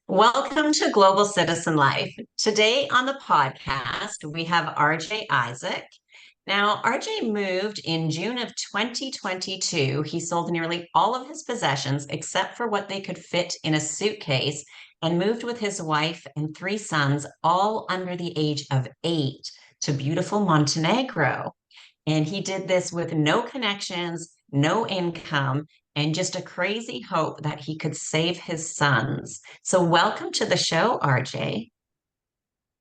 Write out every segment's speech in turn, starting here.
Welcome to Global Citizen Life. Today on the podcast, we have RJ Isaac. Now, RJ moved in June of 2022. He sold nearly all of his possessions except for what they could fit in a suitcase and moved with his wife and three sons, all under the age of 8, to beautiful Montenegro. And he did this with no connections, no income, and just a crazy hope that he could save his sons. So, welcome to the show, RJ.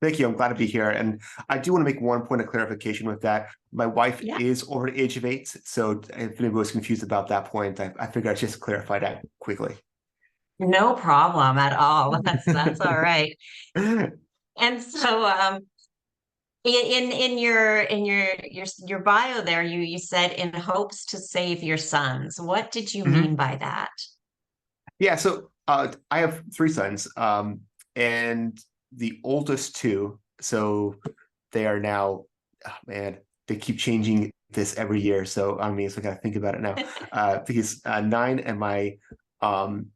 Thank you. I'm glad to be here. And I do want to make one point of clarification with that. My wife Yeah, is over the age of 8. So if anybody was confused about that point, I figured I'd just clarify that quickly. no problem at all. That's all right. And so, in your bio there, you said in hopes to save your sons. What did you mean Mhm. by that? Yeah. So I have three sons, and the oldest two. So they are now, oh, man, they keep changing this every year. So I mean, so I got to think about it now. I think it's 9 um,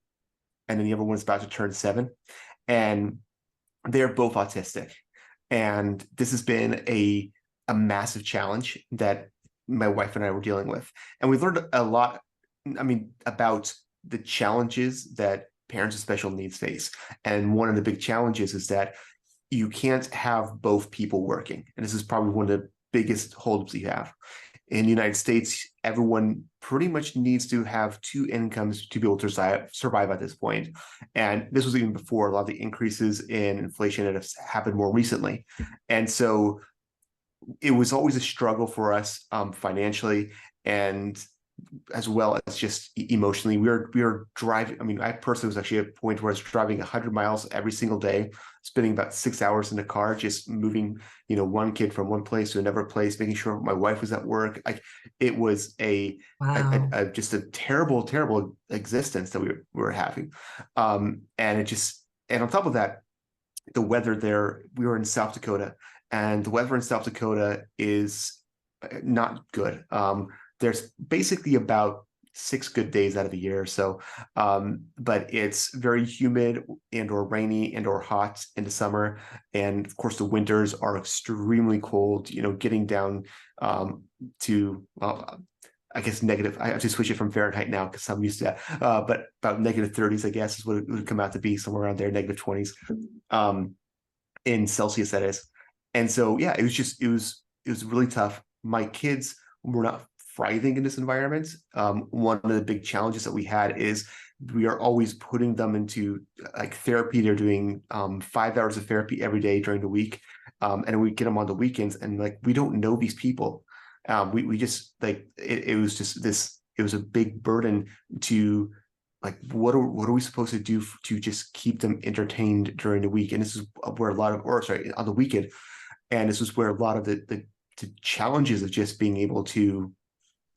and then the other one's about to turn 7. And they're both autistic. And this has been a massive challenge that my wife and I were dealing with. And we learned a lot, I mean, about the challenges that parents with special needs face. And one of the big challenges is that you can't have both people working. And this is probably one of the biggest holdups you have in the United States. Everyone pretty much needs to have two incomes to be able to survive at this point. And this was even before a lot of the increases in inflation that have happened more recently. And so it was always a struggle for us financially, and as well as just emotionally. We were driving. I mean, I personally was actually at a point where I was driving 100 miles every single day, spending about 6 hours in the car, just moving, one kid from one place to another place, making sure my wife was at work. Like it was Wow. just a terrible, terrible existence that we were having. And it just, and on top of that, the weather there, we were in South Dakota, and the weather in South Dakota is not good. There's basically about 6 good days out of the year. So, but it's very humid and or rainy and or hot in the summer. And of course, the winters are extremely cold, getting down to, well, I guess negative. I have to switch it from Fahrenheit now because I'm used to that. But about -30s, I guess, is what it would come out to be, somewhere around there, -20s um, in Celsius, that is. And so, yeah, it was really tough. My kids were not thriving in this environment. One of the big challenges that we had is we are always putting them into like therapy. They're doing 5 hours of therapy every day during the week, and we get them on the weekends, and like we don't know these people. We just like it was just this. It was a big burden to like what are we supposed to do to just keep them entertained during the week. And this is where a lot of, or sorry, on the weekend. And this is where a lot of the challenges of just being able to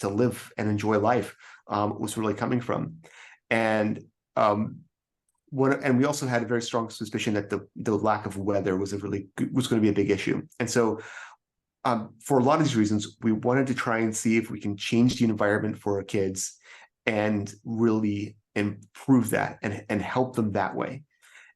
live and enjoy life was really coming from. And and we also had a very strong suspicion that the lack of weather was going to be a big issue. And so for a lot of these reasons, we wanted to try and see if we can change the environment for our kids and really improve that and help them that way.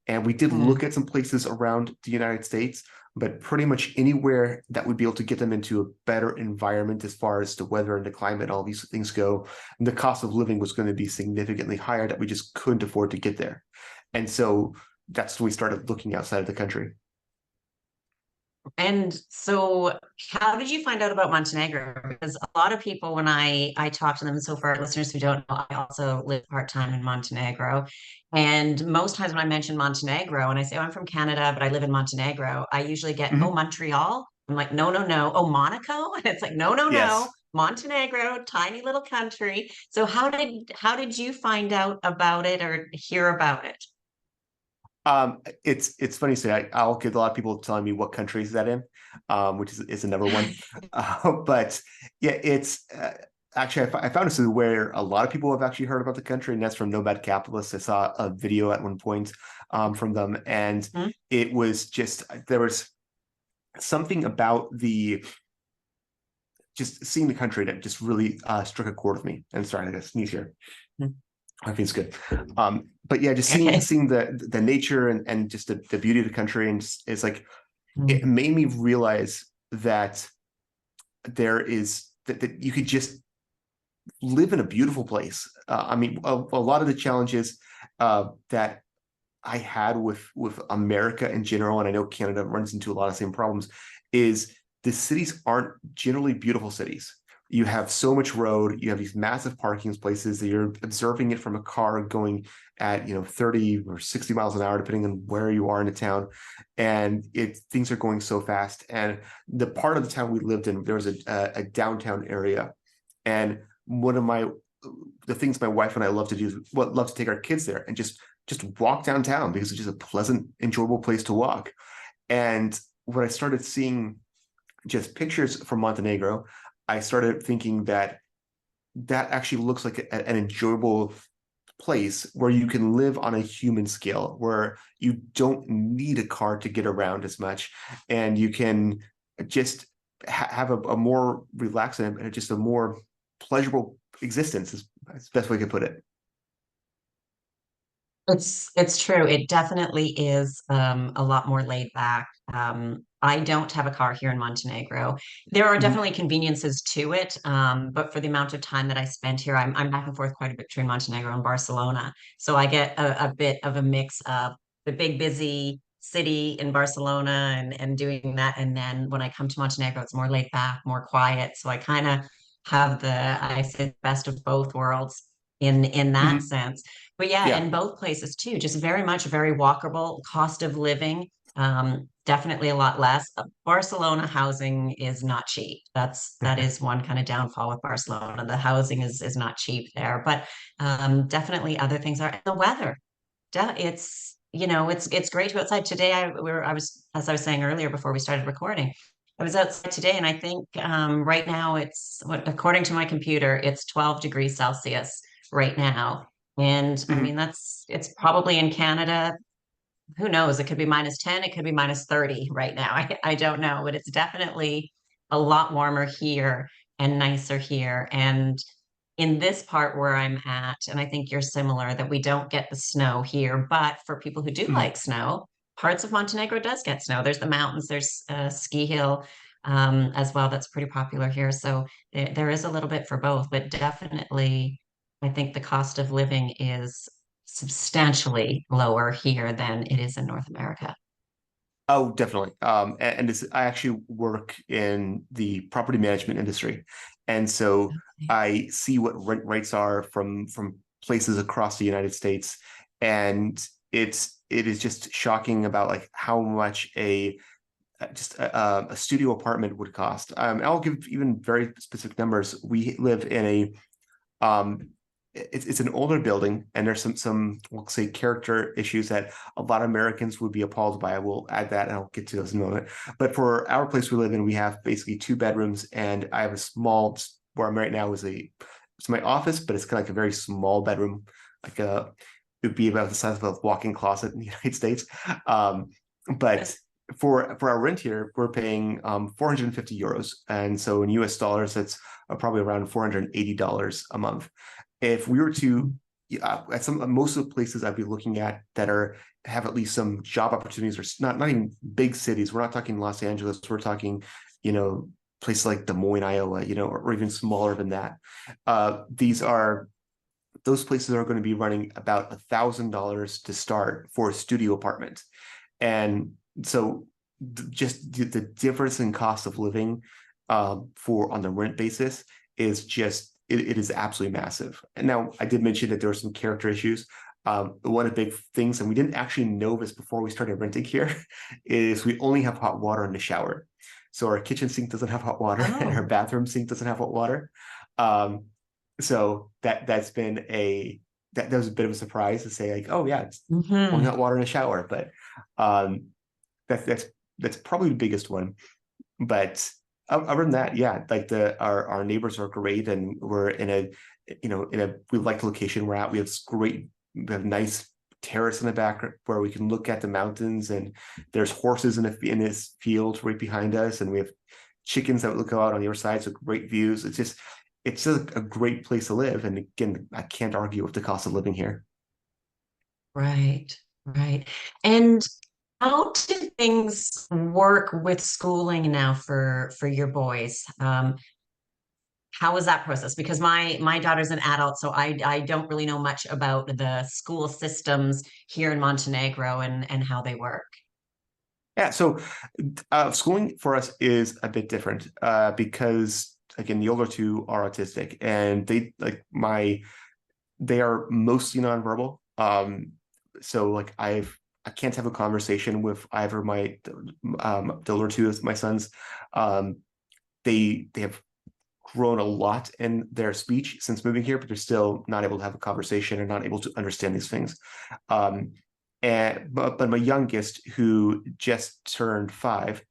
And we did Hmm. look at some places around the United States, but pretty much anywhere that would be able to get them into a better environment as far as the weather and the climate, all these things go, and the cost of living was going to be significantly higher that we just couldn't afford to get there. And so that's when we started looking outside of the country. And so, how did you find out about Montenegro? Because a lot of people, when I talk to them, so for our listeners who don't know, I also live part-time in Montenegro. And most times when I mention Montenegro and I say, oh, I'm from Canada, but I live in Montenegro, I usually get, oh, Mhm. Montreal. I'm like, no, no, no. Oh, Monaco. And it's like, no, no, no. Yes. Montenegro, tiny little country. So how did you find out about it or hear about it? It's funny to say. I'll get a lot of people telling me what country is that in, which is another one. But yeah, it's actually I found this is where a lot of people have actually heard about the country, and that's from Nomad Capitalists. I saw a video at one point from them, and Hmm? it was just there was something about the just seeing the country that just really struck a chord with me. And sorry, I got to sneeze here. I think it's good. But yeah, just Okay. seeing the nature and just the beauty of the country, and just, it's like it Mm. made me realize that that you could just live in a beautiful place. I mean, a lot of the challenges that I had with America in general, and I know Canada runs into a lot of same problems, is the cities aren't generally beautiful cities. You have so much road, you have these massive parking places that you're observing it from a car going at 30 or 60 miles an hour, depending on where you are in the town. And things are going so fast. And the part of the town we lived in, there was a downtown area. And one of the things my wife and I love to do is love to take our kids there and just walk downtown because it's just a pleasant, enjoyable place to walk. And when I started seeing just pictures from Montenegro, I started thinking that that actually looks like an enjoyable place where you can live on a human scale, where you don't need a car to get around as much, and you can just have a more relaxed and just a more pleasurable existence, is the best way I could put it. It's true. It definitely is a lot more laid back. I don't have a car here in Montenegro. There are Mhm. definitely conveniences to it, but for the amount of time that I spent here, I'm back and forth quite a bit between Montenegro and Barcelona. So I get a bit of a mix of the big busy city in Barcelona and doing that, and then when I come to Montenegro, it's more laid back, more quiet. So I kind of have I say the best of both worlds in that Mhm. sense. But yeah, Yeah. in both places too, just very much very walkable, cost of living, definitely a lot less. Barcelona housing is not cheap. That is one kind of downfall with Barcelona. The housing is not cheap there, but definitely other things are. And the weather, it's it's great to be outside today. I was, as I was saying earlier before we started recording, I was outside today, and I think right now it's what, according to my computer, it's 12 degrees Celsius right now. And I Mhm. mean, it's probably in Canada. Who knows? It could be -10, it could be -30 right now. I don't know, but it's definitely a lot warmer here and nicer here. And in this part where I'm at, and I think you're similar, that we don't get the snow here. But for people who do Mhm. like snow, parts of Montenegro does get snow. There's the mountains, there's a ski hill as well that's pretty popular here. So there is a little bit for both, but definitely I think the cost of living is substantially lower here than it is in North America. Oh, definitely. And I actually work in the property management industry, and so I see what rent rates are from places across the United States, and it is just shocking about like how much a studio apartment would cost. I'll give even very specific numbers. We live in um, it's an older building, and there's some we'll say character issues that a lot of Americans would be appalled by. I will add that, and I'll get to those in a moment. But for our place we live in, we have basically two bedrooms, and I have a small where I'm right now is it's my office, but it's kind of like a very small bedroom, like it would be about the size of a walk-in closet in the United States. Um, but for our rent here, we're paying 450 euros, and so in US dollars, that's probably around $480 a month. If we were to at some most of the places I'd be looking at that are have at least some job opportunities, or not even big cities. We're not talking Los Angeles. We're talking, places like Des Moines, Iowa, or even smaller than that. These are those places are going to be running about $1,000 to start for a studio apartment. And so just the difference in cost of living for on the rent basis is just it is absolutely massive. And now I did mention that there were some character issues. One of the big things, and we didn't actually know this before we started renting here, is we only have hot water in the shower. So our kitchen sink doesn't have hot water, and our Oh, bathroom sink doesn't have hot water. Um, so that's been that was a bit of a surprise to say like, oh yeah, it's only hmm. hot water in the shower. But um, that's that's that's probably the biggest one. But other than that, yeah, like our neighbors are great, and we're in a we like the location we're at. We have we have nice terrace in the back where we can look at the mountains, and there's horses in this field right behind us, and we have chickens that look out on the other side, so great views. It's just it's a great place to live. And again, I can't argue with the cost of living here. Right, right. And how do things work with schooling now for your boys? How was that process? Because my daughter's an adult, so I don't really know much about the school systems here in Montenegro and how they work. Yeah, so schooling for us is a bit different because again, the older two are autistic, and they are mostly nonverbal. So like I can't have a conversation with either my the older two of my sons. Um, they have grown a lot in their speech since moving here, but they're still not able to have a conversation and not able to understand these things. Um, but my youngest, who just turned 5,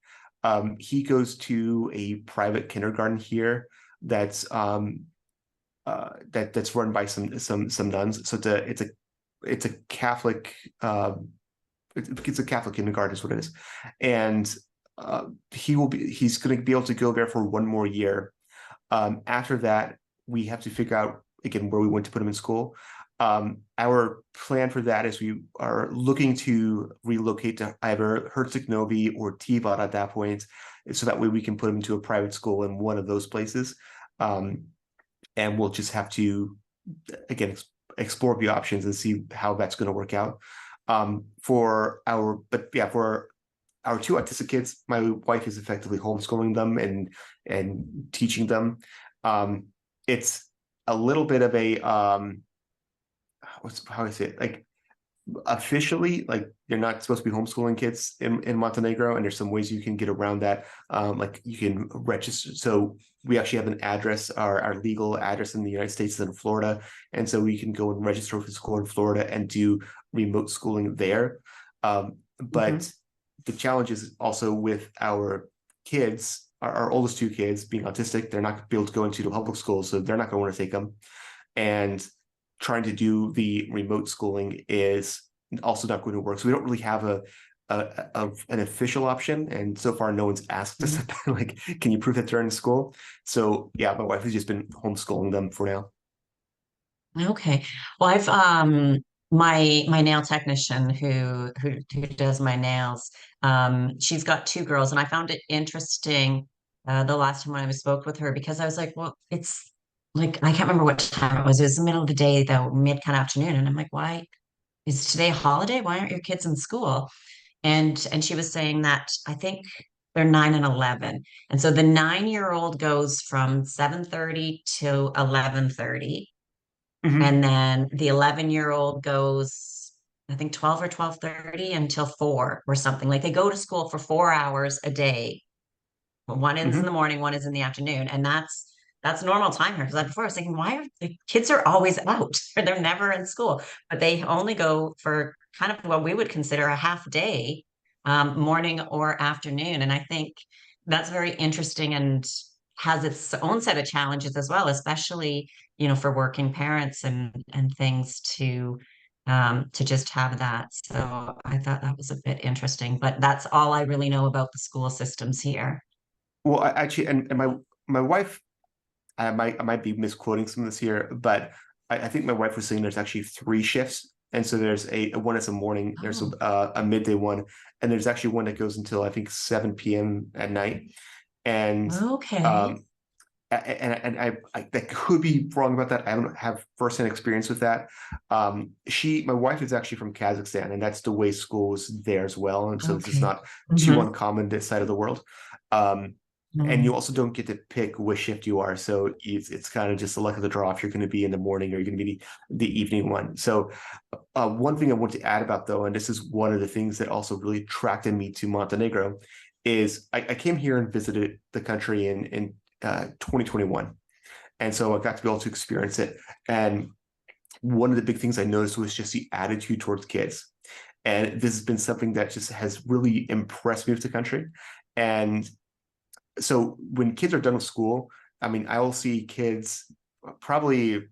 he goes to a private kindergarten here that's that's run by some nuns. So it's a Catholic it's a Catholic kindergarten is what it is, and he's going to be able to go there for 1 more year. After that, we have to figure out again where we want to put him in school. Our plan for that is we are looking to relocate to either Herceg or Tivat at that point, so that way we can put him into a private school in one of those places. Um, and we'll just have to again explore the options and see how that's going to work out. For our two autistic kids, my wife is effectively homeschooling them and teaching them. It's a little bit of a what's how I say it, like officially, like you're not supposed to be homeschooling kids in Montenegro, and there's some ways you can get around that. Like you can register. So we actually have an address, our legal address in the United States is in Florida, and so we can go and register with the school in Florida and do remote schooling there. But Mhm. the challenge is also with our kids, our oldest two kids being autistic, they're not going to be able to go into the public schools, so they're not going to want to take them. And trying to do the remote schooling is also not going to work. So we don't really have an official option, and so far no one's asked us Mhm. about, like, can you prove that they're in school? So yeah, my wife has just been homeschooling them for now. Okay. Well, I've my nail technician who does my nails, she's got two girls, and I found it interesting the last time when I spoke with her because I was like, well, it's like I can't remember what time it was. It was the middle of the day though, mid kind of afternoon, and I'm like, why is today a holiday? Why aren't your kids in school? And she was saying that I think they're 9 and 11, and so the 9-year-old goes from 7:30 to 11:30 Mhm. and then the 11-year-old goes, I think 12 or 12:30 until 4 or something. Like they go to school for 4 hours a day. One is in the Mhm. morning, one is in the afternoon. And that's normal time here. Because before I was thinking, why are the kids are always out? They're never in school, but they only go for kind of what we would consider a half day, morning or afternoon. And I think that's very interesting and has its own set of challenges as well, especially, for working parents and things to just have that. So I thought that was a bit interesting, but that's all I really know about the school systems here. Well, I actually, and my wife, I might be misquoting some of this here, but I think my wife was saying there's actually 3 shifts, and so there's a one that's a morning, there's Oh, a midday one, and there's actually one that goes until I think 7 p.m. at night. And okay. um, and I that could be wrong about that. I don't have firsthand experience with that. My wife is actually from Kazakhstan, and that's the way school is there as well. And so this is Okay. not too Hmm. uncommon this side of the world. Um, and you also don't get to pick which shift you are, so it's kind of just the luck of the draw if you're going to be in the morning or you're going to be the evening one. So one thing I want to add about though, and this is one of the things that also really attracted me to Montenegro, is I came here and visited the country in 2021. And so I got to be able to experience it. And one of the big things I noticed was just the attitude towards kids. And this has been something that just has really impressed me with the country. And so when kids are done with school, I mean, I will see kids probably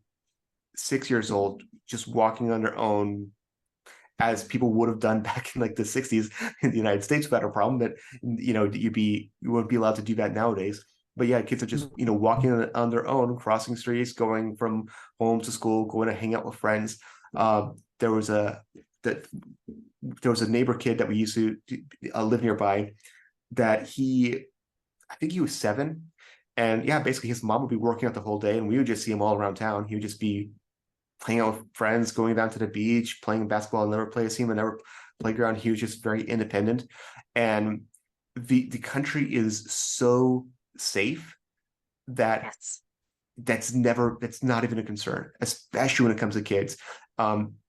6 years old just walking on their own as people would have done back in like the 60s in the United States without a problem. That you wouldn't be allowed to do that nowadays. But yeah, kids are just, walking on their own, crossing streets, going from home to school, going to hang out with friends. There was a that there was a neighbor kid that we used to live nearby that I think he was 7. And yeah, basically his mom would be working out the whole day and we would just see him all around town. He would just be playing out with friends, going down to the beach, playing basketball, and never play a team, and never playground. He was just very independent. And the country is so safe that Yes. that's not even a concern, especially when it comes to kids.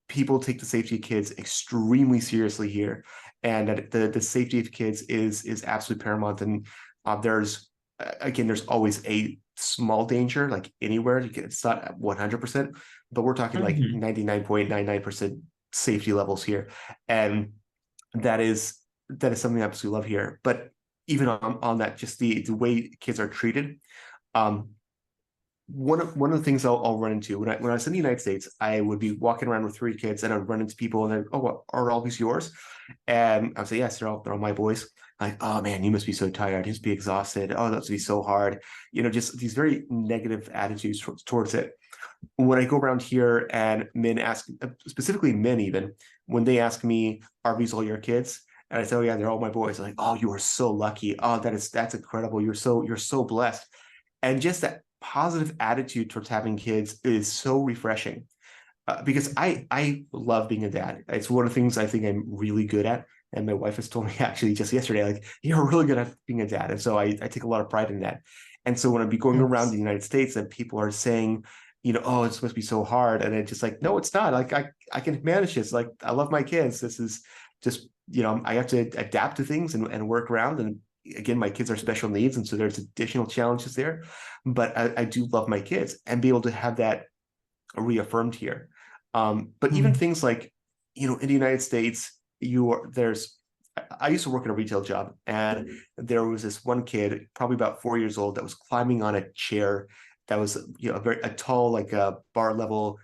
People take the safety of kids extremely seriously here, and that the safety of kids is absolutely paramount. And there's again, there's always a small danger, like anywhere. It's not 100%, but we're talking like Mhm. 99.99% safety levels here, and that is that is something I absolutely love here. But even on that, just the way kids are treated. Um, one of the things I'll run into when I was in the United States, I would be walking around with 3 kids, and I'd run into people, and they're, oh, what, are all these yours? And I'd say, yes, they're all my boys. Like, oh man, you must be so tired. You must be exhausted. Oh, that must be so hard. Just these very negative attitudes towards it. When I go around here and men ask, specifically men even, when they ask me, are these all your kids? And I say, oh yeah, they're all my boys. They're like, oh, you are so lucky. Oh, that's incredible. You're so blessed. And just that positive attitude towards having kids is so refreshing, because I love being a dad. It's one of the things I think I'm really good at. And my wife has told me actually just yesterday, like, you're really good at being a dad. And so I take a lot of pride in that. And so when I be going around the Yes. United States and people are saying, oh, it's supposed to be so hard. And it's just like, no, it's not. Like I can manage this. Like, I love my kids. This is just, I have to adapt to things and work around. And again, my kids are special needs. And so there's additional challenges there. But I do love my kids and be able to have that reaffirmed here. But even Mm. things like, in the United States, I used to work at a retail job, and there was this one kid, probably about 4 years old, that was climbing on a chair that was, a tall, like a bar level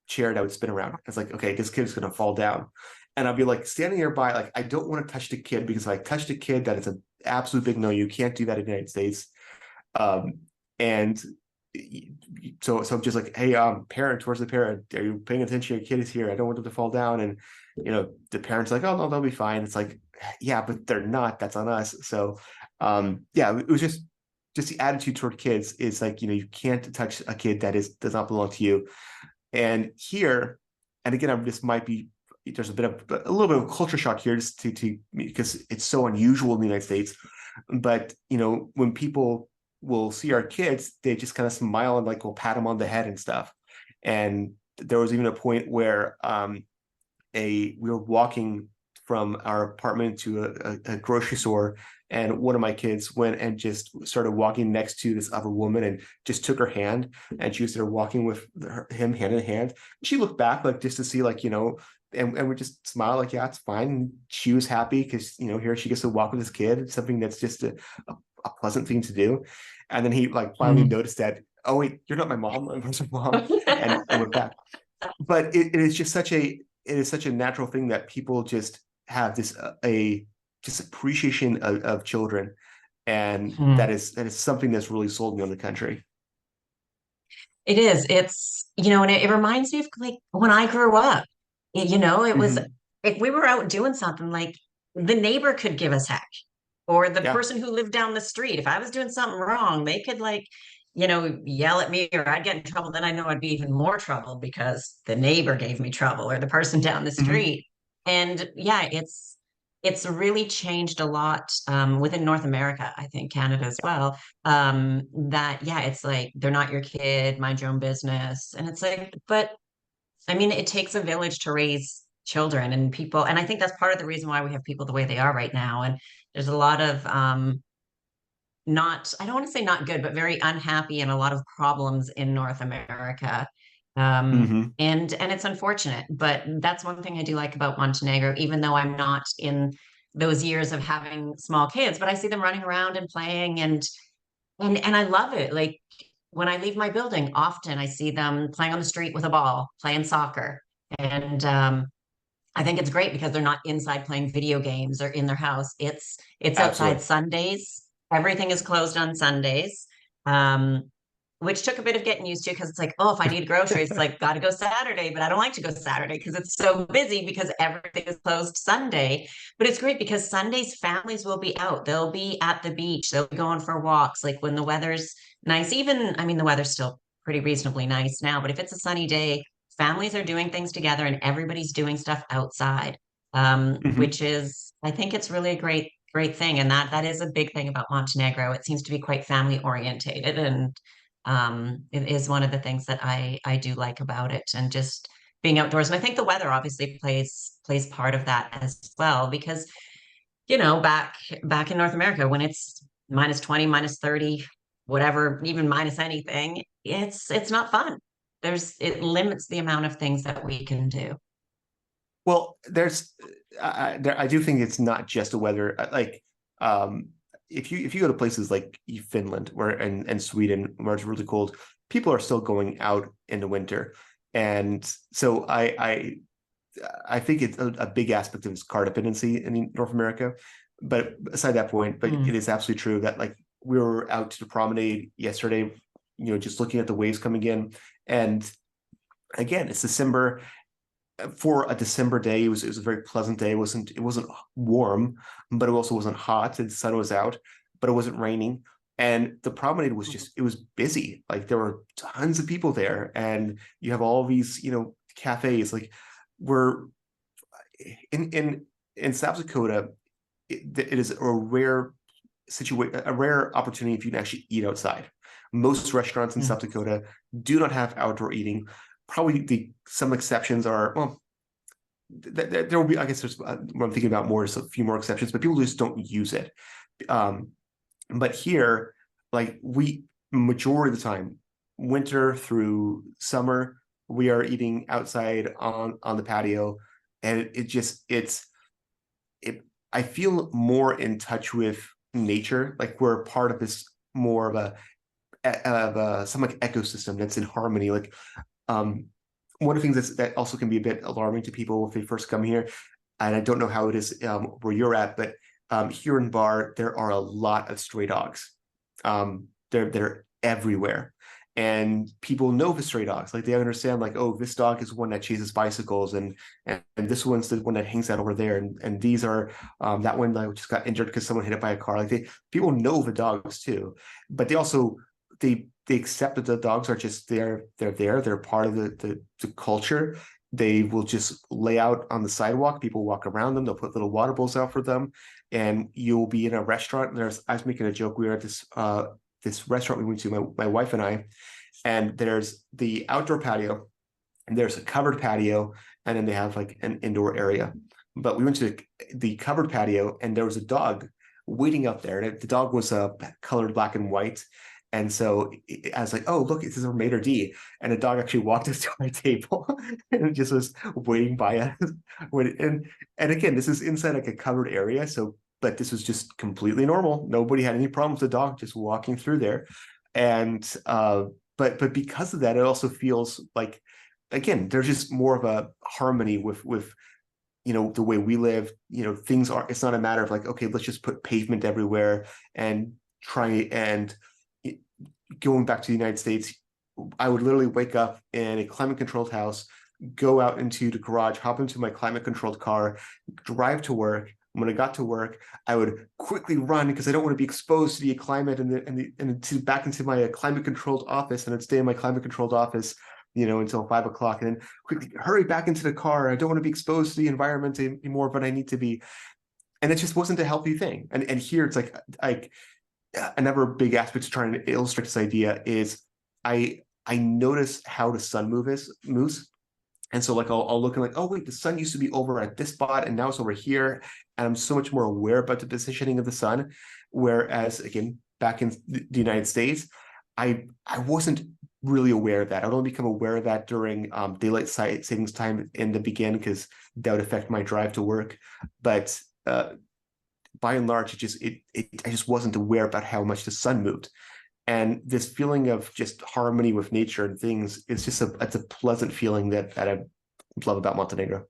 chair that would spin around. It's like, okay, this kid's gonna fall down. And I'd be like standing nearby, like, I don't want to touch the kid because if I touch the kid, that is an absolute big no. You can't do that in the United States. Um, and so I'm just like, hey, parent, where's the parent? Are you paying attention? Your kid is here. I don't want them to fall down. And the parents are like, oh no, they'll be fine. It's like, yeah, but they're not. That's on us. So yeah, it was just the attitude toward kids is like, you can't touch a kid that does not belong to you. And here, and again, this might be there's a little bit of culture shock here just to because it's so unusual in the United States. But when people will see our kids, they just kind of smile and like we'll pat them on the head and stuff. And there was even a point where we were walking from our apartment to a grocery store, and one of my kids went and just started walking next to this other woman and just took her hand, and she was there walking with him hand in hand. She looked back like just to see, like, and we just smiled like, yeah, it's fine. And she was happy because here she gets to walk with this kid. It's something that's just a pleasant thing to do. And then he like finally Mm. noticed that, oh wait, you're not my mom. I'm your mom, and went back. But it is such a natural thing that people just have this a just appreciation of children, and that Mm. is something that's really sold me on the country. It is. And it reminds me of like when I grew up. It was Hmm. if we were out doing something, like the neighbor could give us heck, or the Yeah. person who lived down the street. If I was doing something wrong, they could like, yell at me, or I'd get in trouble. Then I know I'd be even more trouble because the neighbor gave me trouble or the person down the Hmm. street. And yeah, it's really changed a lot within North America, I think Canada as well. That yeah, it's like they're not your kid, mind your own business. And it's like, but I mean, it takes a village to raise children and people. And I think that's part of the reason why we have people the way they are right now. And there's a lot of not, I don't want to say not good, but very unhappy and a lot of problems in North America. Hmm. And it's unfortunate, but that's one thing I do like about Montenegro, even though I'm not in those years of having small kids, but I see them running around and playing and I love it. Like when I leave my building, often I see them playing on the street with a ball, playing soccer. And I think it's great because they're not inside playing video games or in their house. It's outside Absolutely. Sundays. Everything is closed on Sundays. Um, which took a bit of getting used to because it's like, oh, if I need groceries, it's like, got to go Saturday, but I don't like to go Saturday because it's so busy because everything is closed Sunday. But it's great because Sundays families will be out. They'll be at the beach. They'll be going for walks. Like when the weather's nice, even, I mean, the weather's still pretty reasonably nice now, but if it's a sunny day, families are doing things together and everybody's doing stuff outside, Mhm. which is, I think it's really a great thing. And that is a big thing about Montenegro. It seems to be quite family orientated and it is one of the things that I do like about it, and just being outdoors. And I think the weather obviously plays part of that as well, because back in North America when it's -20, -30, whatever, even minus anything, it's not fun. It limits the amount of things that we can do. Well, I do think it's not just the weather. Like, um, if you go to places like Finland and Sweden where it's really cold, people are still going out in the winter, and so I think it's a big aspect of its car dependency in North America. But aside that point, but it Mm. is absolutely true that like we were out to the promenade yesterday, just looking at the waves coming in, and again, it's December. For a December day, it was a very pleasant day. It wasn't warm, but it also wasn't hot. And the sun was out, but it wasn't raining. And the promenade was Mhm. just it was busy. Like there were tons of people there, and you have all these cafes. Like we're in South Dakota. It is a rare opportunity if you can actually eat outside. Most restaurants in Mm. South Dakota do not have outdoor eating. Probably some exceptions are, well, there will be, I guess there's what I'm thinking about more is a few more exceptions, but people just don't use it. Um, but here, like we majority of the time, winter through summer, we are eating outside on the patio, and it. I feel more in touch with nature, like we're part of this more of some like ecosystem that's in harmony. Like um, one of the things that also can be a bit alarming to people if they first come here, and I don't know how it is where you're at, but here in Bar, there are a lot of stray dogs. They're everywhere, and people know the stray dogs. Like they understand, like, oh, this dog is one that chases bicycles, and this one's the one that hangs out over there, and these are that one that just got injured because someone hit it by a car. Like people know the dogs too, but they accept that the dogs are just there. They're part of the culture. They will just lay out on the sidewalk. People walk around them. They'll put little water bowls out for them, and you'll be in a restaurant. And I was making a joke. We were at this restaurant we went to, my wife and I, and there's the outdoor patio, and there's a covered patio, and then they have like an indoor area. But we went to the covered patio, and there was a dog waiting out there, and the dog was colored black and white. And so I was like, "Oh, look, this is a maitre d." And the dog actually walked us to our table and just was waiting by us. And again, this is inside like a covered area, so but this was just completely normal. Nobody had any problems with the dog just walking through there. And but because of that, it also feels like again, there's just more of a harmony with the way we live. Things are, it's not a matter of like, okay, let's just put pavement everywhere and try and going back to the United States, I would literally wake up in a climate controlled house, go out into the garage, hop into my climate controlled car, drive to work. When I got to work, I would quickly run because I don't want to be exposed to the climate and to back into my climate controlled office, and I'd stay in my climate controlled office, until 5 o'clock, and then quickly hurry back into the car. I don't want to be exposed to the environment anymore, but I need to be. And it just wasn't a healthy thing. And here it's like another big aspect to trying to illustrate this idea is I notice how the sun moves. And so like I'll look and like, oh wait, the sun used to be over at this spot and now it's over here. And I'm so much more aware about the positioning of the sun. Whereas again, back in the United States, I wasn't really aware of that. I'd only become aware of that during daylight savings time in the beginning because that would affect my drive to work. But by and large, I just wasn't aware about how much the sun moved. And this feeling of just harmony with nature and things, it's a pleasant feeling that I love about Montenegro.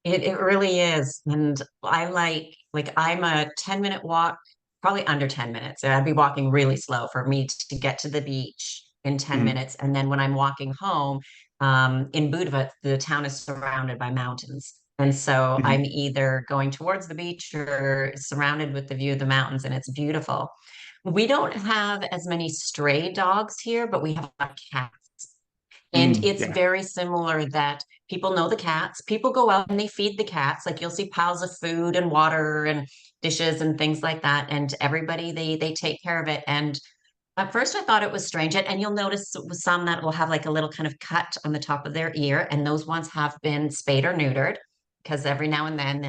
It really is. And I like I'm a 10-minute walk probably under 10 minutes. So I'd be walking really slow for me to get to the beach in 10 Mhm. minutes. And then when I'm walking home, in Budva, the town is surrounded by mountains. And so I'm Mhm. either going towards the beach or surrounded with the view of the mountains, and it's beautiful. We don't have as many stray dogs here, but we have a lot of cats. And it's Yeah. very similar that people know the cats. People go out and they feed the cats. Like you'll see piles of food and water and dishes and things like that. And everybody they take care of it. And at first I thought it was strange. And you'll notice with some that will have like a little kind of cut on the top of their ear. And those ones have been spayed or neutered because every now and then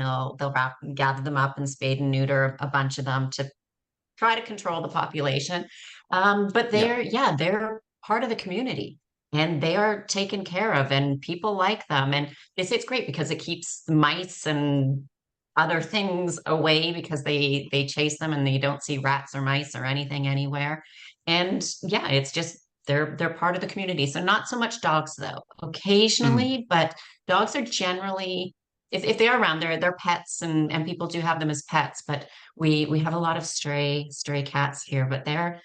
gather them up and spade and neuter a bunch of them to try to control the population. But Yeah. they're part of the community and they are taken care of and people like them. And they say it's great because it keeps mice and other things away because they chase them and you don't see rats or mice or anything anywhere. And yeah, it's just they're part of the community. So not so much dogs though, Mhm. occasionally, but dogs are generally if they are around, they're pets and people do have them as pets, but we have a lot of stray cats here, but they're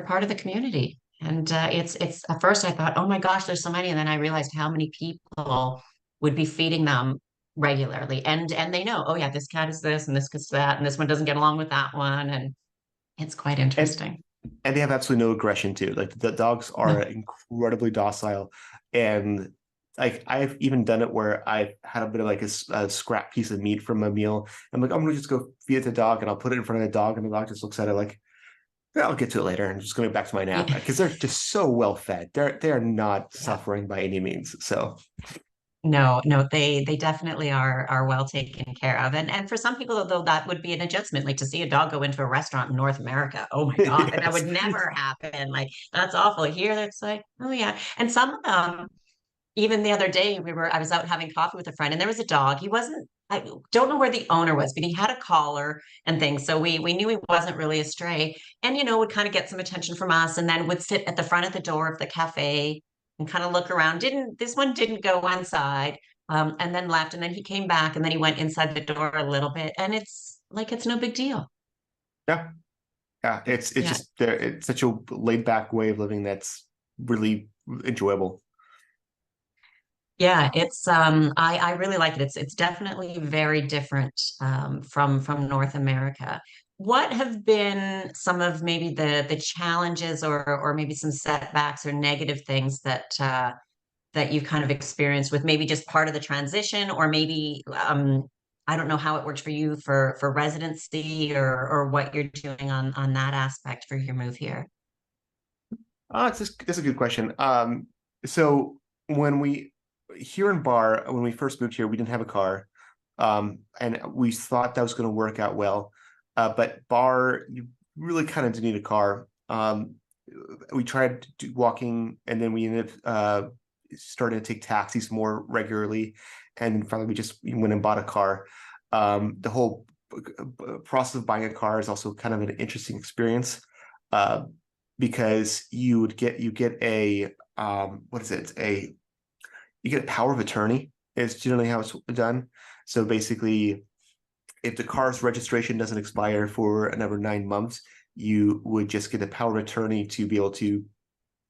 part of the community. And it's at first I thought, oh my gosh, there's so many, and then I realized how many people would be feeding them regularly, and they know, oh yeah, this cat is this, and this is that, and this one doesn't get along with that one, and it's quite And interesting. and they have absolutely no aggression too. Like the dogs are No, incredibly docile, and like I've even done it where I've had a bit of like a scrap piece of meat from a meal. I'm like, I'm gonna just go feed it to the dog, and I'll put it in front of the dog, and the dog just looks at it like, "Yeah, I'll get to it later," and just going back to my nap yeah. because they're just so well fed. They're not Yeah. suffering by any means. So No, they definitely are well taken care of. And for some people though, that would be an adjustment. Like to see a dog go into a restaurant in North America. Oh my God, that yes, would never happen. Like that's awful. Here it's like, oh yeah. And some of them, even the other day I was out having coffee with a friend and there was a dog. He wasn't, I don't know where the owner was, but he had a collar and things. So we knew he wasn't really a stray and, would kind of get some attention from us and then would sit at the front of the door of the cafe and kind of look around. This one didn't go inside, and then left. And then he came back and then he went inside the door a little bit. And it's like, it's no big deal. yeah, yeah. It's Yeah. just there. It's such a laid back way of living that's really enjoyable. Yeah, it's I really like it. It's definitely very different from North America. What have been some of maybe the challenges or maybe some setbacks or negative things that you've kind of experienced with maybe just part of the transition or maybe I don't know how it works for you for residency or what you're doing on that aspect for your move here. That's a good question. So when we here in Bar, when we first moved here, we didn't have a car, and we thought that was going to work out well. But Bar, you really kind of did need a car. We tried walking, and then we ended up starting to take taxis more regularly, and finally we just went and bought a car. The whole process of buying a car is also kind of an interesting experience. Uh, because you get a what is it? You get a power of attorney is generally how it's done. So basically, if the car's registration doesn't expire for another 9 months, you would just get a power of attorney to be able to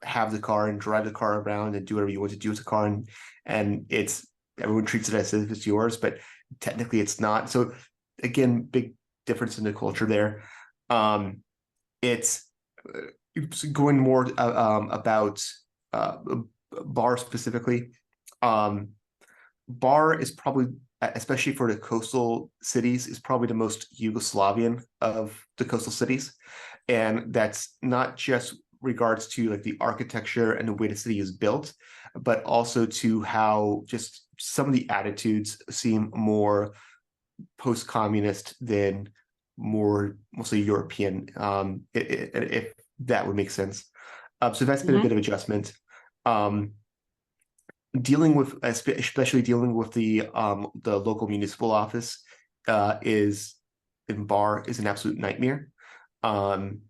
have the car and drive the car around and do whatever you want to do with the car. And it's everyone treats it as if it's yours, but technically it's not. So again, big difference in the culture there. Um, it's going more about uh, Bar specifically. Um, Bar is probably, especially for the coastal cities, is probably the most Yugoslavian of the coastal cities, and that's not just regards to like the architecture and the way the city is built, but also to how just some of the attitudes seem more post-communist than more mostly European, if that would make sense. So that's been a bit Hmm. of adjustment. Um, Dealing with, especially dealing with the local municipal office, is in Bar is an absolute nightmare. Um,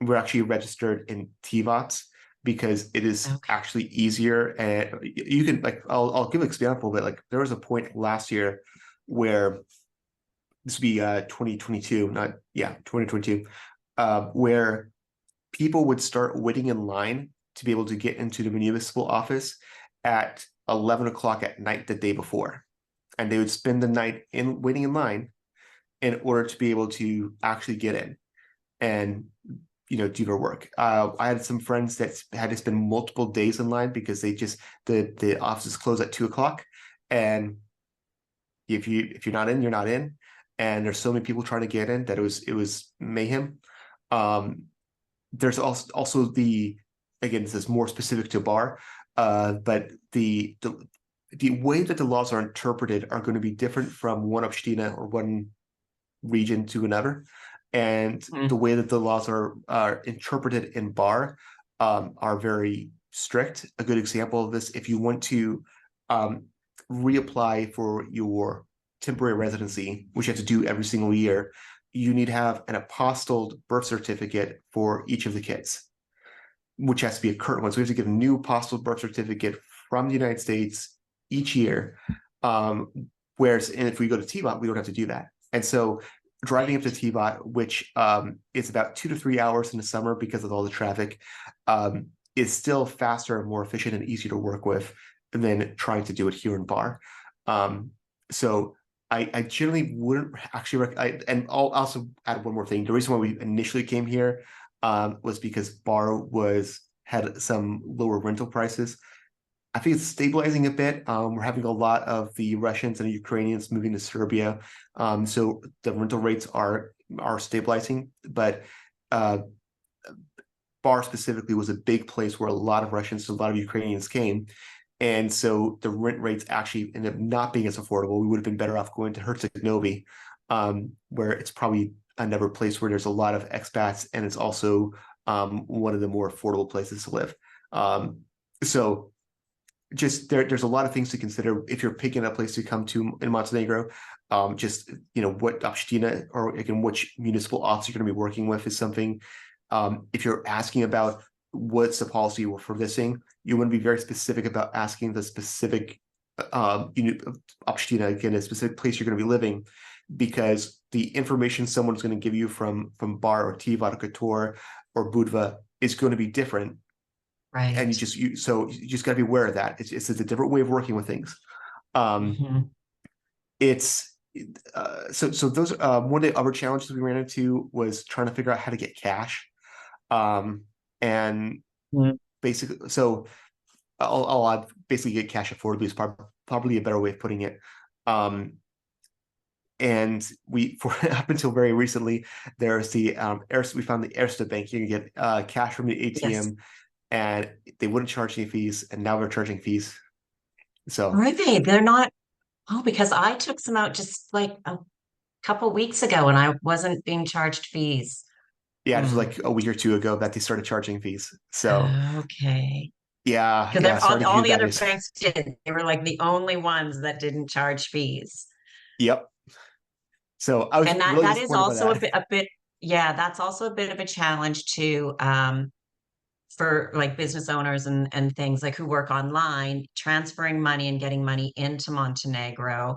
we're actually registered in TVOTs because it is Okay. actually easier. And you can like I'll give an example, but like there was a point last year where this would be 2022, not, yeah, 2022, where people would start waiting in line to be able to get into the municipal office at 11 o'clock at night the day before. And they would spend the night in waiting in line in order to be able to actually get in and do their work. I had some friends that had to spend multiple days in line because the offices close at 2 o'clock, and if you're not in, you're not in, and there's so many people trying to get in that it was mayhem. Um, there's also the again, this is more specific to bar, but the way that the laws are interpreted are going to be different from one Obstina or one region to another, and the Mm. way that the laws are interpreted in bar are very strict. A good example of this, if you want to um, reapply for your temporary residency, which you have to do every single year, you need to have an apostilled birth certificate for each of the kids, which has to be a current one. So we have to get a new apostilled birth certificate from the United States each year. Um, and if we go to TBOT, we don't have to do that. And so driving up to Right. TBOT, which is about 2 to 3 hours in the summer because of all the traffic, is still faster and more efficient and easier to work with than trying to do it here in Bar. So I generally wouldn't actually and I'll also add one more thing. The reason why we initially came here was because Bar had some lower rental prices. I think it's stabilizing a bit. We're having a lot of the Russians and the Ukrainians moving to Serbia, so the rental rates are stabilizing. But uh, Bar specifically was a big place where a lot of Russians, a lot of Ukrainians came, and so the rent rates actually ended up not being as affordable. We would have been better off going to Herceg-Novi, where it's probably another place where there's a lot of expats, and it's also one of the more affordable places to live. So just there's a lot of things to consider if you're picking a place to come to in Montenegro. Just what Opština or again which municipal office you're going to be working with is something. If you're asking about what's the policy for this thing, you want to be very specific about asking the specific Opština, again, a specific place you're going to be living, because the information someone's going to give you from Bar or Tivat or Kotor or Budva is going to be different, and Right. you just got to be aware of that. It's a different way of working with things. Um, Hmm. it's so those one of the other challenges we ran into was trying to figure out how to get cash. And Mm. basically, so I'll add basically get cash affordably is probably a better way of putting it. Um, and for up until very recently, there's the we found the Erste Bank. You can get cash from the Yes. ATM, and they wouldn't charge any fees, and now they're charging fees. So Really? They're not. Oh, because I took some out just like a couple weeks ago and I wasn't being charged fees. yeah, just Hmm. like a week or two ago that they started charging fees. So Okay. yeah, Because yeah, sorry to all hear the that other is. banks did. They were like the only ones that didn't charge fees. Yep. So I was And really that is disappointed by also that. yeah, that's also a bit of a challenge too. For like business owners and things like who work online, transferring money and getting money into Montenegro,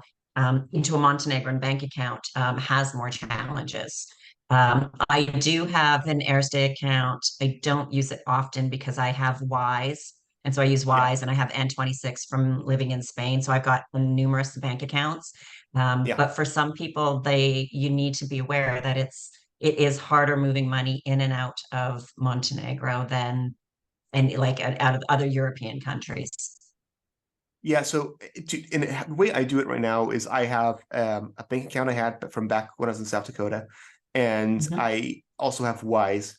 into a Montenegrin bank account, has more challenges. I do have an Erste account. I don't use it often because I have Wise. And so I use Yeah, Wise and I have N26 from living in Spain. So I've got numerous bank accounts. yeah. But for some people, you need to be aware that it is harder moving money in and out of Montenegro than and like out of other European countries. Yeah, so the way I do it right now is I have a bank account I had from back when I was in South Dakota, and Mhm. I also have Wise.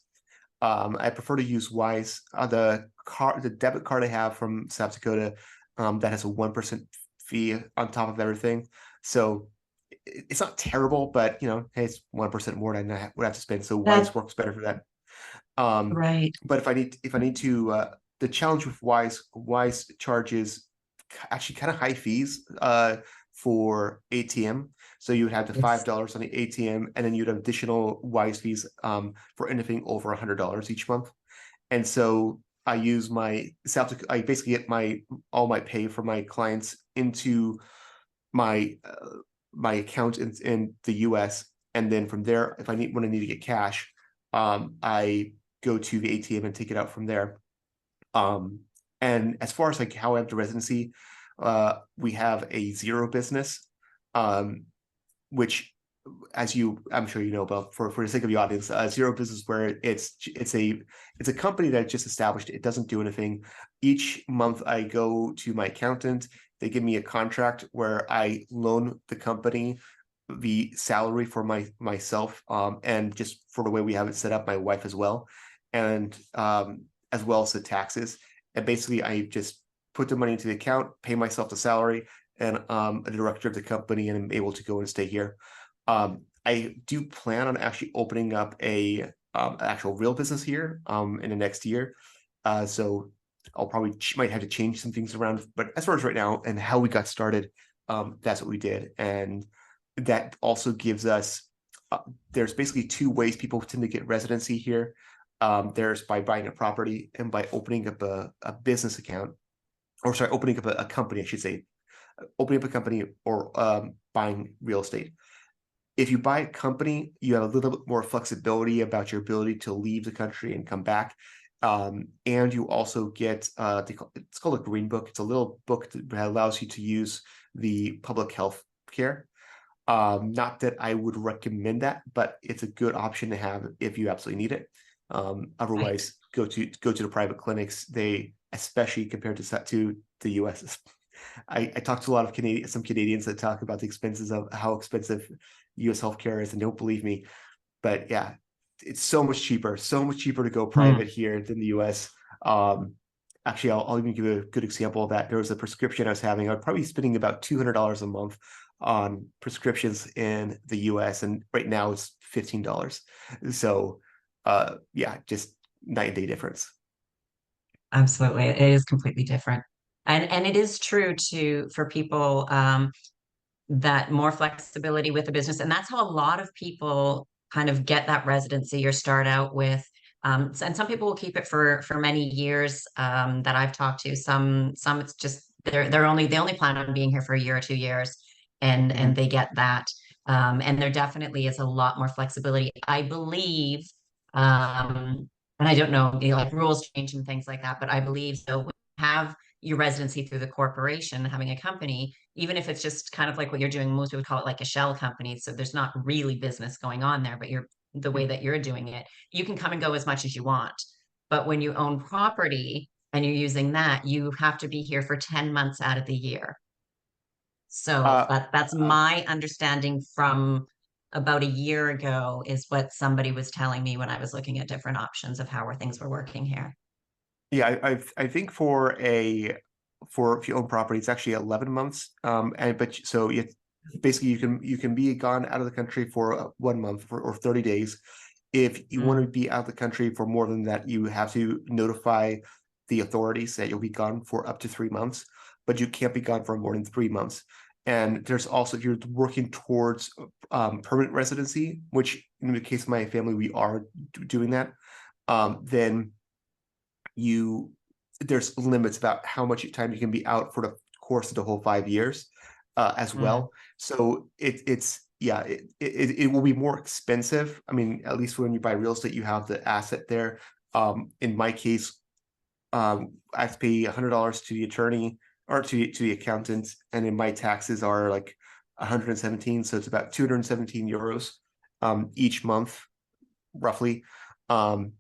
I prefer to use Wise. The debit card I have from South Dakota, that has a 1% fee on top of everything. So it's not terrible, but hey, it's 1% more than I would have to spend. So Wise That's works better for that. Um, right. but if I need to, the challenge with Wise charges actually kind of high fees for ATM. So you would have the five Yes. dollars on the ATM, and then you'd have additional Wise fees for anything over $100 each month. And so I use I basically get my all my pay for my clients into my my account in the US. And then from there, if I need when I need to get cash, I go to the ATM and take it out from there. Um, and as far as like how I have the residency, we have a zero business, um, which, as I'm sure you know about, for the sake of the audience, zero business, where it's a company that just established. It doesn't do anything. Each month I go to my accountant. They give me a contract where I loan the company the salary for myself, and just for the way we have it set up, my wife as well, and as well as the taxes. And basically, I just put the money into the account, pay myself the salary, and a director of the company, and I'm able to go and stay here. I do plan on actually opening up a actual real business here in the next year. So I'll probably might have to change some things around. But as far as right now and how we got started, that's what we did. And that also gives us, there's basically two ways people tend to get residency here. There's by buying a property and by opening up a business account, or sorry, opening up a company, I should say, opening up a company, or buying real estate. If you buy a company, you have a little bit more flexibility about your ability to leave the country and come back. And you also get, it's called a green book. It's a little book that allows you to use the public health care. Not that I would recommend that, but it's a good option to have if you absolutely need it. Right. Otherwise, go to the private clinics. They, especially compared to the US. I talked to a lot of some Canadians that talk about the expenses of how expensive US healthcare is, and don't believe me. But yeah, it's so much cheaper to go Hmm. private here than the US. Um, Actually, I'll even give you a good example of that. There was a prescription I was having. I was probably spending about $200 a month on prescriptions in the US, and right now it's $15. So, yeah, just night and day difference. Absolutely. It is completely different. And it is true to for people that more flexibility with the business. And that's how a lot of people kind of get that residency or start out with. And some people will keep it for many years that I've talked to. Some it's just they only plan on being here for a year or 2 years, and Mhm. they get that. And there definitely is a lot more flexibility. I believe, and I don't know, like rules change and things like that, but I believe so. When you have your residency through the corporation, having a company, even if it's just kind of like what you're doing, most people would call it like a shell company. So there's not really business going on there, but you're the way that you're doing it, you can come and go as much as you want. But when you own property and you're using that, you have to be here for 10 months out of the year. So Uh, that's uh, my understanding from about a year ago, is what somebody was telling me when I was looking at different options of how things were working here. yeah, I think for if you own property, it's actually 11 months. And but so you basically you can be gone out of the country for 1 month or 30 days. If you want to Mm, be out of the country for more than that, you have to notify the authorities that you'll be gone for up to 3 months, but you can't be gone for more than 3 months. And there's also, if you're working towards permanent residency, which in the case of my family, we are doing that, then you there's limits about how much time you can be out for the course of the whole 5 years, as mm, well. So it's yeah, it will be more expensive. I mean, at least when you buy real estate, you have the asset there. In my case, I have to pay $100 to the attorney, or to the accountant, and then my taxes are like 117, so it's about 217 euros each month, roughly. Um,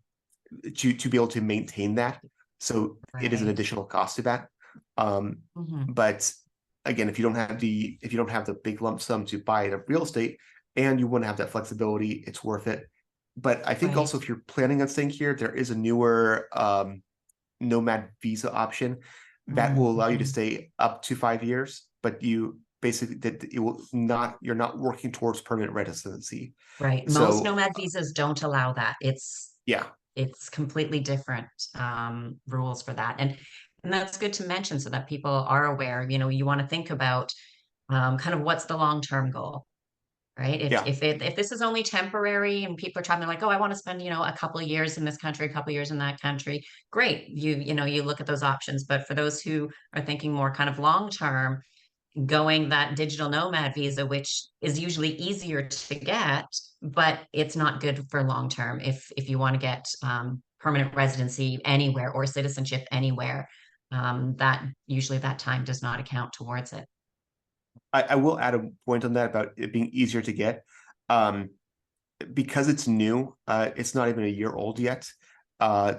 to be able to maintain that. So it is an right. additional cost to that. Um, Hmm. but again, if you don't have the big lump sum to buy the real estate, and you want to have that flexibility, it's worth it. But I think also, Right. if you're planning on staying here, there is a newer nomad visa option that will allow you to Mm-hmm. stay up to 5 years, but you basically that it will not you're not working towards permanent residency. Right. Most So nomad visas don't allow that. yeah, It's completely different rules for that. And that's good to mention so that people are aware. You want to think about kind of what's the long-term goal, right? yeah, If this is only temporary and people are trying, they're like, oh, I want to spend, a couple of years in this country, a couple of years in that country. Great. You look at those options. But for those who are thinking more kind of long term, going that digital nomad visa, which is usually easier to get, but it's not good for long term if you want to get permanent residency anywhere or citizenship anywhere. That usually that time does not account towards it. I will add a point on that about it being easier to get. Um, because it's new, it's not even a year old yet. Uh,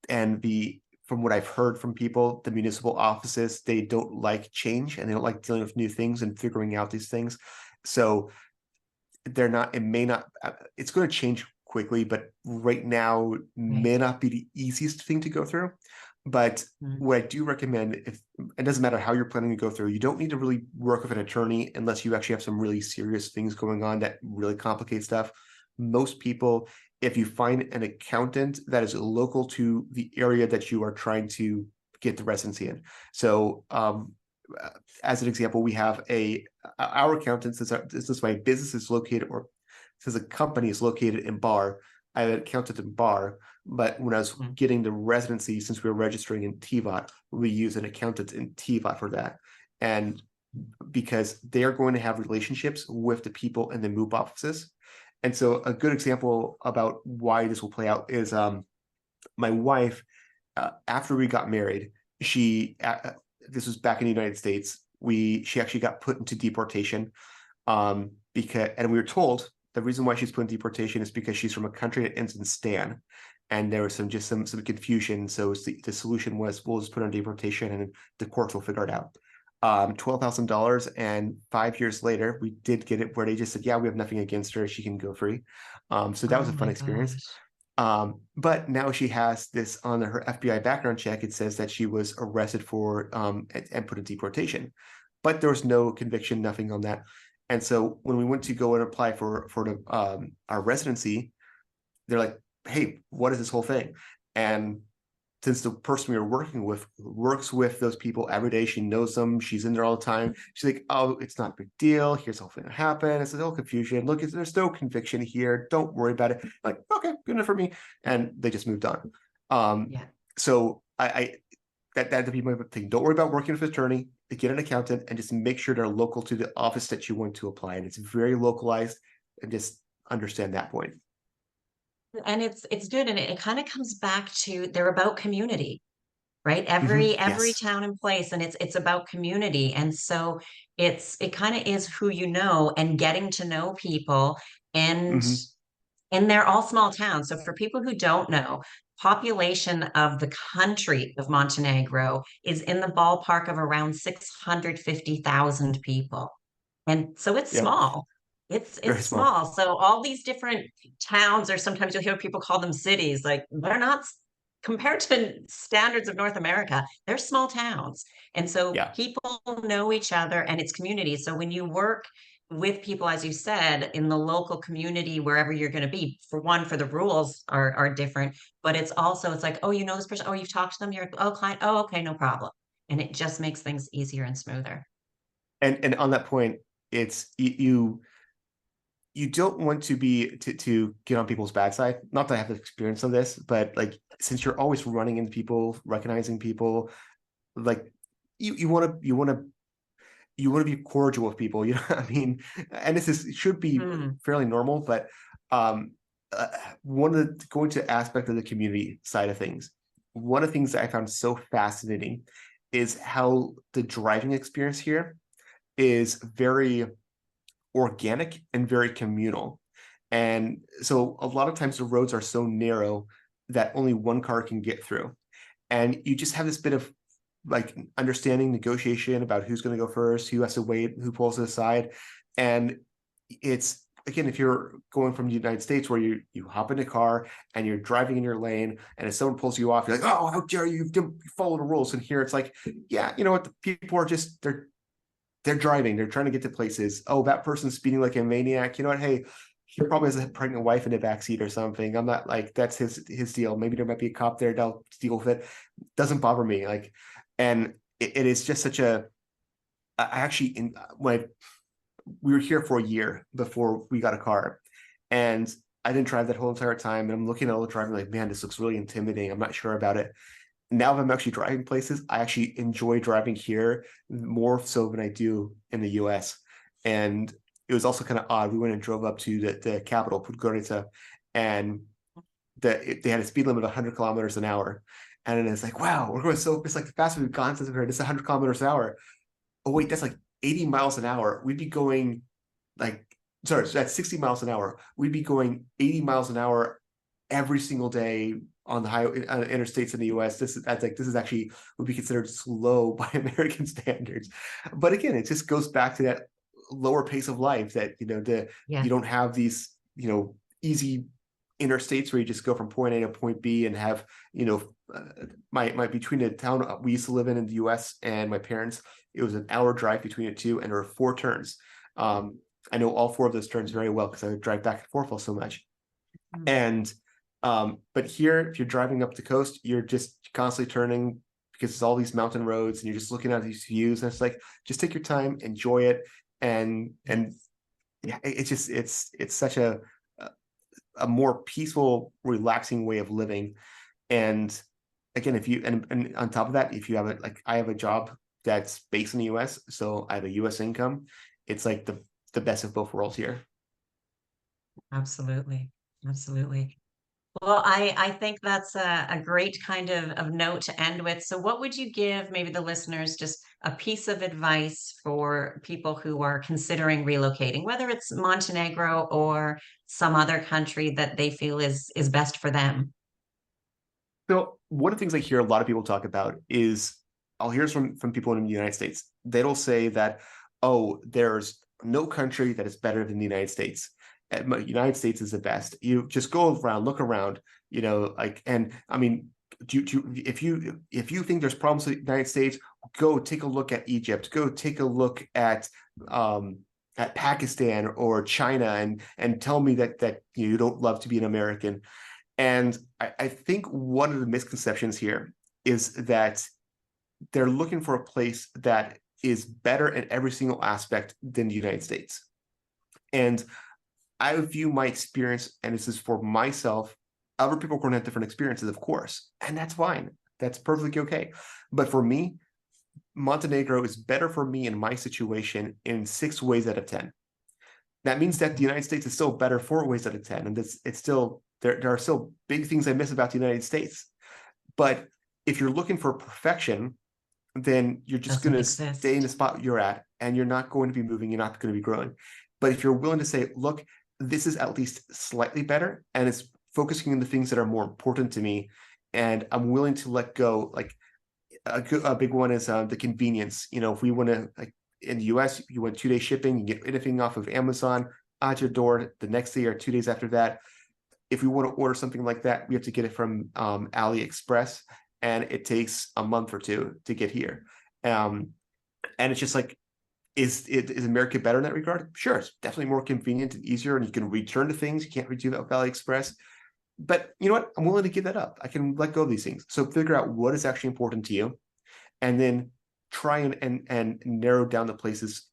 and the from what I've heard from people, the municipal offices, they don't like change and they don't like dealing with new things and figuring out these things. So they're not, it may not, it's going to change quickly, but right now Right. may not be the easiest thing to go through. But Mm. what I do recommend, if it doesn't matter how you're planning to go through, you don't need to really work with an attorney unless you actually have some really serious things going on that really complicate stuff. Most people, if you find an accountant that is local to the area that you are trying to get the residency in. So as an example, we have our accountants. This is my business is located, or says a company is located in Bar. I have an accountant in Bar, but when I was Mm. getting the residency, since we were registering in TVOT, we use an accountant in TVOT for that, and because they are going to have relationships with the people in the MOOP offices. And so, a good example about why this will play out is my wife, after we got married, she this was back in the United States. She actually got put into deportation, because, and we were told the reason why she's put in deportation is because she's from a country that ends in Stan, and there was some confusion. So the solution was we'll just put her on deportation and the courts will figure it out. $12,000, and 5 years later we did get it where they just said, yeah, we have nothing against her, she can go free. So that was Oh a fun my experience. gosh. But now she has this on her FBI background check. It says that she was arrested for and put in deportation, but there was no conviction, nothing on that. And so when we went to go and apply for our residency, they're like, "Hey, what is this whole thing?" And since the person we were working with works with those people every day, she knows them, she's in there all the time. She's like, "Oh, it's not a big deal. Here's how it happened. It's a little confusion. Look, there's no conviction here. Don't worry about it." Like, okay, good enough for me, and they just moved on. Yeah. So I that'd be my thing. Don't worry about working with an attorney. Get an accountant and just make sure they're local to the office that you want to apply, and it's very localized. And just understand that point. And it's good. And it kind of comes back to they're about community, right? Every Yes. town and place, and it's about community. And so it kind of is who you know and getting to know people. And Hmm. and they're all small towns. So for people who don't know, population of the country of Montenegro is in the ballpark of around 650,000 people. And so it's Yep. small. Very It's small. small. So all these different towns, or sometimes you'll hear people call them cities, like they're not compared to standards of North America, they're small towns. And so Yeah. people know each other and it's community. So when you work with people, as you said, in the local community, wherever you're going to be, for one, for the rules are different, but it's also, it's like, oh, you know this person, oh, you've talked to them, you're, oh, client, oh, okay, no problem. And it just makes things easier and smoother. And on that point, it's you don't want to be to get on people's bad side. Not that I have experience of this, but like since you're always running into people, recognizing people, like you want to be cordial with people. You know what I mean? And this is should be Hmm. fairly normal, but um, uh, one of the going to aspect of the community side of things. One of the things that I found so fascinating is how the driving experience here is very organic and very communal. And so a lot of times the roads are so narrow that only one car can get through. And you just have this bit of like understanding negotiation about who's going to go first, who has to wait, who pulls to the side. And it's again, if you're going from the United States where you hop in a car and you're driving in your lane, and if someone pulls you off, you're like, oh, how dare you, you follow the rules. And here it's like, yeah, you know what, the people are just they're driving, they're trying to get to places. Oh, that person's speeding like a maniac. You know what? Hey, he probably has a pregnant wife in the backseat or something. I'm not like that's his deal. Maybe there might be a cop there that'll deal with it. Doesn't bother me. Like, and it is just such a. I actually when we were here for a year before we got a car, and I didn't drive that whole entire time. And I'm looking at all the driving like, man, this looks really intimidating. I'm not sure about it. now if I'm actually driving places, I actually enjoy driving here more so than I do in the US. And it was also kind of odd. We went and drove up to the capital, Podgorica, and they had a speed limit of 100 kilometers an hour. And it's like, wow, we're going so, it's like the fastest we've gone since we've heard it's 100 kilometers an hour. Oh, wait, that's like 80 miles an hour. We'd be going like, sorry, so that's 60 miles an hour. We'd be going 80 miles an hour every single day on the highway interstates in the US. This is actually would be considered slow by American standards. But again, it just goes back to that lower pace of life that Yeah. you don't have these easy interstates where you just go from point A to point B and have my between the town we used to live in the US and my parents, it was an hour drive between the two, and there were 4 turns. I know all 4 of those turns very well because I would drive back and forth so much. Mm. And but here, if you're driving up the coast, you're just constantly turning because it's all these mountain roads, and you're just looking at these views. And it's like, just take your time, enjoy it, and yeah, it's such a more peaceful, relaxing way of living. And again, if you and on top of that, if you have like I have a job that's based in the US, so I have a US income. It's like the best of both worlds here. Absolutely. Absolutely. Well, I think that's a great kind of note to end with. So, what would you give maybe the listeners just a piece of advice for people who are considering relocating, whether it's Montenegro or some other country that they feel is best for them? So one of the things I hear a lot of people talk about is I'll hear from people in the United States. They'll say that, oh, there's no country that is better than the United States. United States is the best. You just go around, look around, like, and I mean, if you think there's problems with the United States, go take a look at Egypt. Go take a look at Pakistan or China, and tell me that you don't love to be an American. And I think one of the misconceptions here is that they're looking for a place that is better in every single aspect than the United States. And I view my experience, and this is for myself, other people are going to have different experiences, of course, and that's fine. That's perfectly okay. But for me, Montenegro is better for me in my situation in 6 ways out of 10. That means that the United States is still better 4 ways out of 10. And it's still, there are still big things I miss about the United States. But if you're looking for perfection, then you're just going Doesn't to stay in the exist. spot you're at, and you're not going to be moving. You're not going to be growing. But if you're willing to say, look, this is at least slightly better, and it's focusing on the things that are more important to me, and I'm willing to let go, like a big one is the convenience. If we want to, like in the US, you want 2-day shipping, you get anything off of Amazon at your door the next day or 2 days after that. If we want to order something like that, we have to get it from AliExpress, and it takes a month or 2 to get here. And it's just like, is America better in that regard? Sure, it's definitely more convenient and easier, and you can return to things. You can't do that with AliExpress. But you know what? I'm willing to give that up. I can let go of these things. So figure out what is actually important to you, and then try and narrow down the places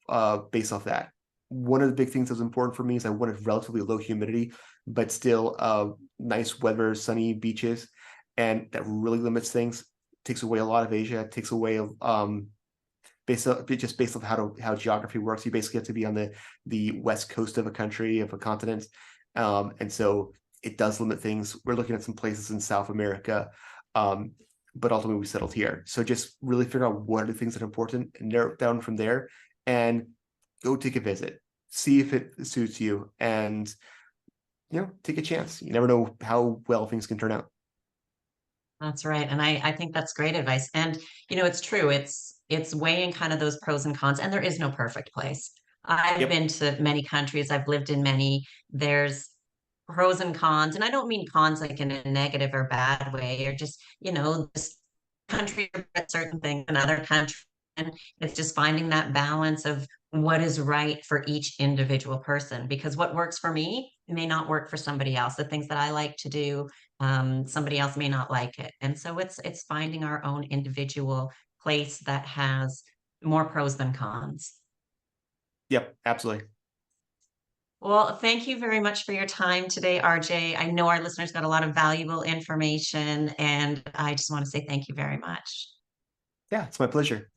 based off that. One of the big things that was important for me is I wanted relatively low humidity, but still nice weather, sunny beaches, and that really limits things. Takes away a lot of Asia. Takes away based on how geography works. You basically have to be on the west coast of a country, of a continent, and so it does limit things. We're looking at some places in South America, but ultimately we settled here. So just really figure out what are the things that are important and narrow it down from there, and go take a visit, see if it suits you, and take a chance. You never know how well things can turn out. That's right. And I think that's great advice. And it's true. It's weighing kind of those pros and cons, and there is no perfect place. I've Yep. been to many countries, I've lived in many. There's pros and cons, and I don't mean cons like in a negative or bad way, or just, this country at certain things, another country. And it's just finding that balance of what is right for each individual person, because what works for me may not work for somebody else. The things that I like to do, somebody else may not like it. And so it's finding our own individual place that has more pros than cons. Yep. Absolutely. Well, thank you very much for your time today, RJ. I know our listeners got a lot of valuable information, and I just want to say thank you very much. Yeah, it's my pleasure.